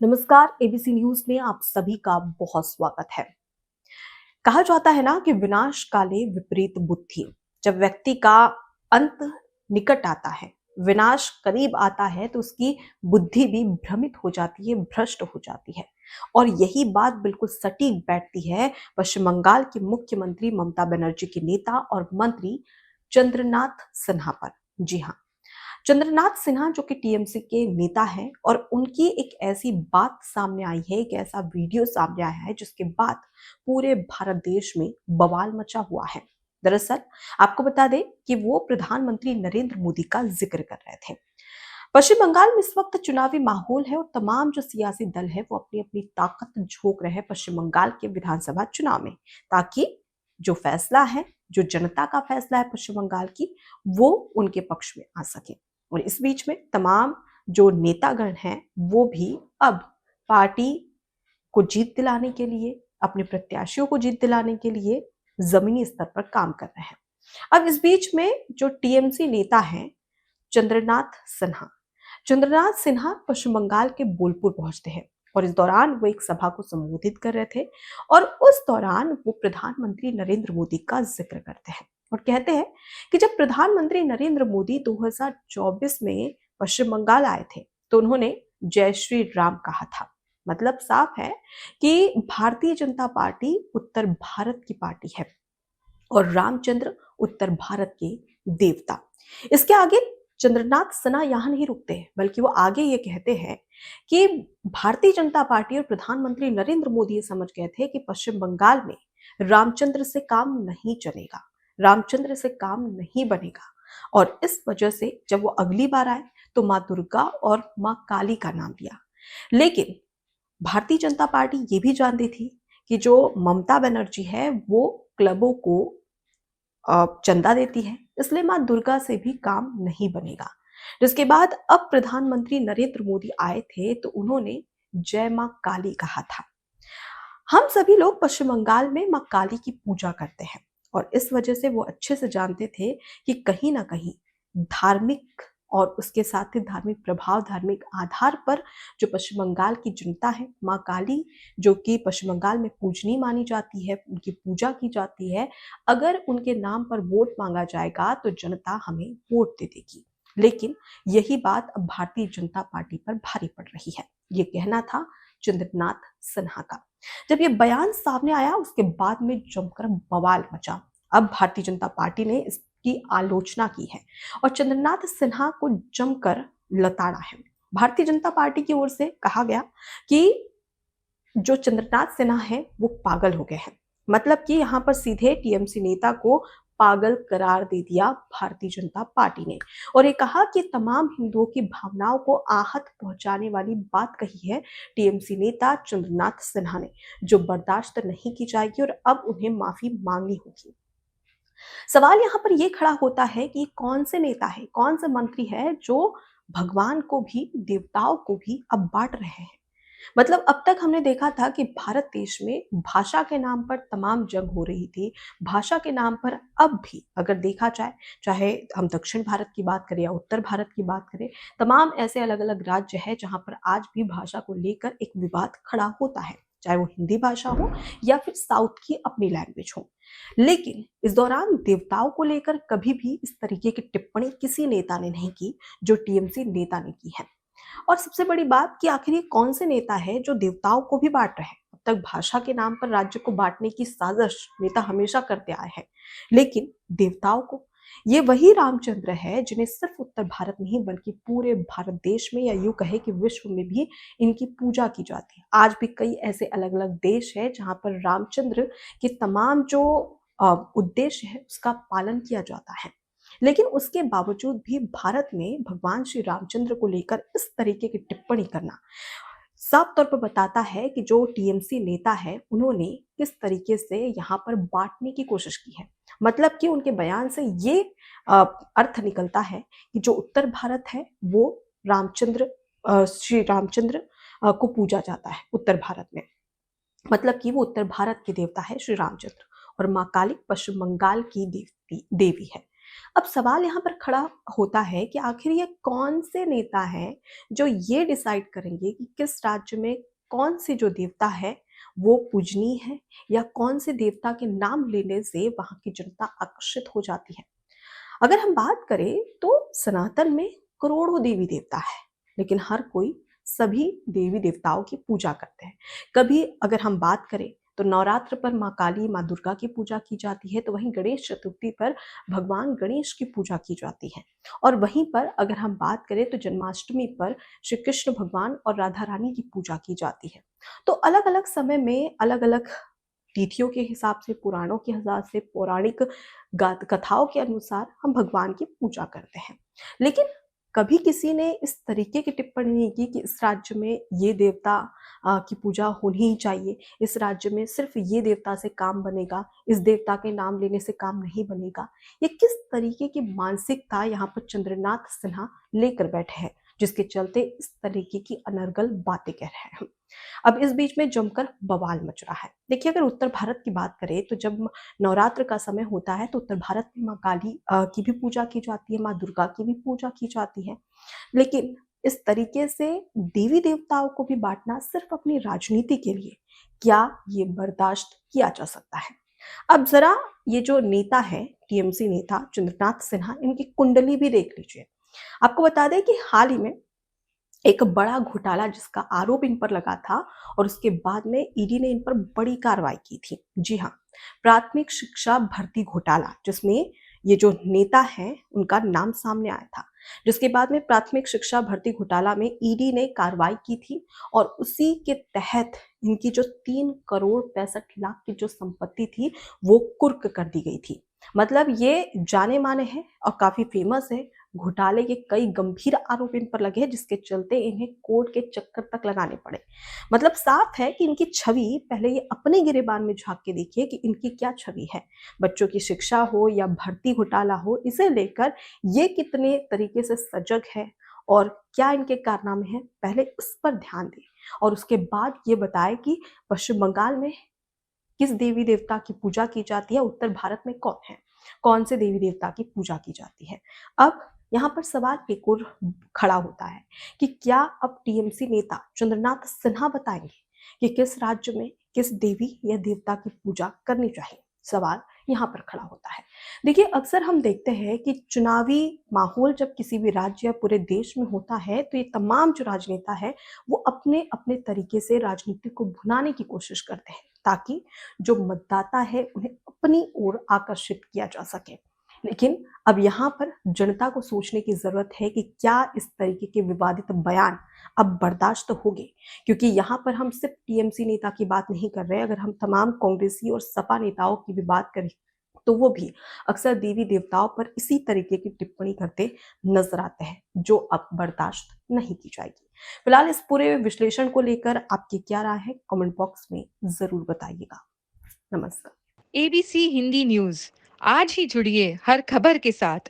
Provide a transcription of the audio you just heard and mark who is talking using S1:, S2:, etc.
S1: नमस्कार। ABC news में आप सभी का बहुत स्वागत है। कहा जाता है ना कि विनाश काले विपरीत बुद्धि। जब व्यक्ति का अंत निकट आता है, विनाश करीब आता है, तो उसकी बुद्धि भी भ्रमित हो जाती है, भ्रष्ट हो जाती है। और यही बात बिल्कुल सटीक बैठती है पश्चिम बंगाल की मुख्यमंत्री ममता बनर्जी के नेता और मंत्री चंद्रनाथ सिन्हा पर। जी हाँ, चंद्रनाथ सिन्हा जो कि टीएमसी के नेता हैं, और उनकी एक ऐसी बात सामने आई है, एक ऐसा वीडियो सामने आया है जिसके बाद पूरे भारत देश में बवाल मचा हुआ है। दरअसल आपको बता दें कि वो प्रधानमंत्री नरेंद्र मोदी का जिक्र कर रहे थे। पश्चिम बंगाल में इस वक्त चुनावी माहौल है और तमाम जो सियासी दल है वो अपनी अपनी ताकत झोंक रहे हैं पश्चिम बंगाल के विधानसभा चुनाव में, ताकि जो फैसला है, जो जनता का फैसला है पश्चिम बंगाल की, वो उनके पक्ष में आ सके। और इस बीच में तमाम जो नेतागण हैं वो भी अब पार्टी को जीत दिलाने के लिए, अपने प्रत्याशियों को जीत दिलाने के लिए जमीनी स्तर पर काम कर रहे हैं। अब इस बीच में जो टीएमसी नेता हैं चंद्रनाथ सिन्हा पश्चिम बंगाल के बोलपुर पहुंचते हैं, और इस दौरान वो एक सभा को संबोधित कर रहे थे। और उस दौरान वो प्रधानमंत्री नरेंद्र मोदी का जिक्र करते हैं और कहते हैं कि जब प्रधानमंत्री नरेंद्र मोदी 2024 में पश्चिम बंगाल आए थे तो उन्होंने जय श्री राम कहा था। मतलब साफ है कि भारतीय जनता पार्टी उत्तर भारत की पार्टी है और रामचंद्र उत्तर भारत के देवता। इसके आगे चंद्रनाथ सिन्हा यहां नहीं रुकते हैं, बल्कि वो आगे ये कहते हैं कि भारतीय जनता पार्टी और प्रधानमंत्री नरेंद्र मोदी ये समझ गए थे कि पश्चिम बंगाल में रामचंद्र से काम नहीं चलेगा, रामचंद्र से काम नहीं बनेगा। और इस वजह से जब वो अगली बार आए तो माँ दुर्गा और माँ काली का नाम लिया। लेकिन भारतीय जनता पार्टी ये भी जानती थी कि जो ममता बनर्जी है वो क्लबों को चंदा देती है, इसलिए मां दुर्गा से भी काम नहीं बनेगा। जिसके बाद अब प्रधानमंत्री नरेंद्र मोदी आए थे तो उन्होंने जय मां काली कहा था। हम सभी लोग पश्चिम बंगाल में मां काली की पूजा करते हैं और इस वजह से वो अच्छे से जानते थे कि कहीं ना कहीं धार्मिक और उसके साथ ही धार्मिक प्रभाव, धार्मिक आधार पर जो पश्चिम बंगाल की जनता है, मां काली जो कि पश्चिम बंगाल में पूजनीय मानी जाती है, उनकी पूजा की जाती है, अगर उनके नाम पर वोट मांगा जाएगा तो जनता हमें वोट दे देगी। लेकिन यही बात अब भारतीय जनता पार्टी पर भारी पड़ रही है। ये कहना था चंद्रनाथ सिन्हा का। जब ये बयान सामने आया उसके बाद में जमकर बवाल मचा। अब भारतीय जनता पार्टी ने इसकी आलोचना की है और चंद्रनाथ सिन्हा को जमकर लताड़ा है। भारतीय जनता पार्टी की ओर से कहा गया कि जो चंद्रनाथ सिन्हा है वो पागल हो गए हैं। मतलब कि यहाँ पर सीधे टीएमसी नेता को पागल करार दे दिया भारतीय जनता पार्टी ने, और ये कहा कि तमाम हिंदुओं की भावनाओं को आहत पहुंचाने वाली बात कही है टीएमसी नेता चंद्रनाथ सिन्हा ने, जो बर्दाश्त नहीं की जाएगी और अब उन्हें माफी मांगनी होगी। सवाल यहाँ पर यह खड़ा होता है कि कौन से नेता है, कौन से मंत्री है जो भगवान को भी, देवताओं को भी अब बांट रहे हैं। मतलब अब तक हमने देखा था कि भारत देश में भाषा के नाम पर तमाम जंग हो रही थी। भाषा के नाम पर अब भी अगर देखा जाए, चाहे हम दक्षिण भारत की बात करें या उत्तर भारत की बात करें, तमाम ऐसे अलग अलग राज्य है जहां पर आज भी भाषा को लेकर एक विवाद खड़ा होता है, चाहे वो हिंदी भाषा हो या फिर साउथ की अपनी लैंग्वेज हो। लेकिन इस दौरान देवताओं को लेकर कभी भी इस तरीके की टिप्पणी किसी नेता ने नहीं की जो टीएमसी नेता ने की है। और सबसे बड़ी बात कि आखिर ये कौन से नेता है जो देवताओं को भी बांट रहे हैं। अब तक भाषा के नाम पर राज्य को बांटने की साजिश नेता हमेशा करते आए हैं, लेकिन देवताओं को, ये वही रामचंद्र है जिन्हें सिर्फ उत्तर भारत नहीं बल्कि पूरे भारत देश में या यूं कहे कि विश्व में भी इनकी पूजा की जाती है। आज भी कई ऐसे अलग अलग देश है जहां पर रामचंद्र के तमाम जो उद्देश्य है उसका पालन किया जाता है। लेकिन उसके बावजूद भी भारत में भगवान श्री रामचंद्र को लेकर इस तरीके की टिप्पणी करना साफ तौर पर बताता है कि जो टीएमसी नेता है उन्होंने किस तरीके से यहाँ पर बांटने की कोशिश की है। मतलब कि उनके बयान से ये अर्थ निकलता है कि जो उत्तर भारत है वो रामचंद्र श्री रामचंद्र को पूजा जाता है उत्तर भारत में। मतलब कि वो उत्तर भारत के देवता है श्री रामचंद्र, और माँ काली पश्चिम बंगाल की देवी है। अब सवाल यहाँ पर खड़ा होता है कि आखिर ये कौन से नेता हैं जो ये डिसाइड करेंगे कि किस राज्य में कौन सी जो देवता है वो पूजनीय है, या कौन से देवता के नाम लेने से वहां की जनता आकर्षित हो जाती है। अगर हम बात करें तो सनातन में करोड़ों देवी देवता है, लेकिन हर कोई सभी देवी देवताओं की पूजा करते हैं। कभी अगर हम बात करें तो नवरात्र पर माँ काली, माँ दुर्गा की पूजा की जाती है, तो वहीं गणेश चतुर्थी पर भगवान गणेश की पूजा की जाती है। और वहीं पर अगर हम बात करें तो जन्माष्टमी पर श्री कृष्ण भगवान और राधा रानी की पूजा की जाती है। तो अलग अलग समय में अलग अलग तिथियों के हिसाब से, पुराणों के हिसाब से, पौराणिक कथाओं के अनुसार हम भगवान की पूजा करते हैं। लेकिन कभी किसी ने इस तरीके की टिप्पणी नहीं की कि इस राज्य में ये देवता की पूजा होनी ही चाहिए, इस राज्य में सिर्फ ये देवता से काम बनेगा, इस देवता के नाम लेने से काम नहीं बनेगा। ये किस तरीके की मानसिकता यहाँ पर चंद्रनाथ सिन्हा लेकर बैठे हैं, जिसके चलते इस तरीके की अनर्गल बातें कह रहे हैं। अब इस बीच में जमकर बवाल मच रहा है। देखिए, अगर उत्तर भारत की बात करें तो जब नवरात्र का समय होता है तो उत्तर भारत में माँ काली की भी पूजा की जाती है, माँ दुर्गा की भी पूजा की जाती है। लेकिन इस तरीके से देवी देवताओं को भी बांटना सिर्फ अपनी राजनीति के लिए, क्या ये बर्दाश्त किया जा सकता है? अब जरा ये जो नेता है, टीएमसी नेता चंद्रनाथ सिन्हा, इनकी कुंडली भी देख लीजिए। आपको बता दें कि हाल ही में एक बड़ा घोटाला जिसका आरोप इन पर लगा था, और उसके बाद में ईडी ने इन पर बड़ी कार्रवाई की थी। जी हाँ, प्राथमिक शिक्षा भर्ती घोटाला, जिसमें ये जो नेता हैं उनका नाम सामने आया था। जिसके बाद में प्राथमिक शिक्षा भर्ती घोटाला में ईडी ने कार्रवाई की थी, और उसी के तहत इनकी जो 3 करोड़ 65 लाख की जो संपत्ति थी वो कुर्क कर दी गई थी। मतलब ये जाने माने हैं और काफी फेमस है। घोटाले के कई गंभीर आरोप इन पर लगे हैं, जिसके चलते इन्हें कोर्ट के चक्कर तक लगाने पड़े। मतलब साफ है कि इनकी छवि, पहले ये अपने गिरेबान में झांक के देखिए कि इनकी क्या छवि है। बच्चों की शिक्षा हो या भर्ती घोटाला हो, इसे लेकर ये कितने तरीके से सजग है और क्या इनके कारनामे हैं, पहले उस पर ध्यान दें और उसके बाद ये बताएं कि पश्चिम बंगाल में किस देवी देवता की पूजा की जाती है, उत्तर भारत में कौन है, कौन से देवी देवता की पूजा की जाती है। अब यहाँ पर सवाल एक और खड़ा होता है कि क्या अब टीएमसी नेता चंद्रनाथ सिन्हा बताएंगे कि किस राज्य में किस देवी या देवता की पूजा करनी चाहिए। सवाल यहाँ पर खड़ा होता है। देखिए, अक्सर हम देखते हैं कि चुनावी माहौल जब किसी भी राज्य या पूरे देश में होता है तो ये तमाम जो राजनेता है वो अपने अपने तरीके से राजनीति को भुनाने की कोशिश करते हैं, ताकि जो मतदाता है उन्हें अपनी ओर आकर्षित किया जा सके। लेकिन अब यहाँ पर जनता को सोचने की जरूरत है कि क्या इस तरीके के विवादित बयान अब बर्दाश्त होंगे, क्योंकि यहाँ पर हम सिर्फ टीएमसी नेता की बात नहीं कर रहे हैं। अगर हम तमाम कांग्रेसी और सपा नेताओं की भी बात करें तो वो भी अक्सर देवी देवताओं पर इसी तरीके की टिप्पणी करते नजर आते हैं, जो अब बर्दाश्त नहीं की जाएगी। फिलहाल इस पूरे विश्लेषण को लेकर आपकी क्या राय है, कमेंट बॉक्स में जरूर बताइएगा। नमस्कार।
S2: एबीसी हिंदी न्यूज आज ही जुड़िए हर खबर के साथ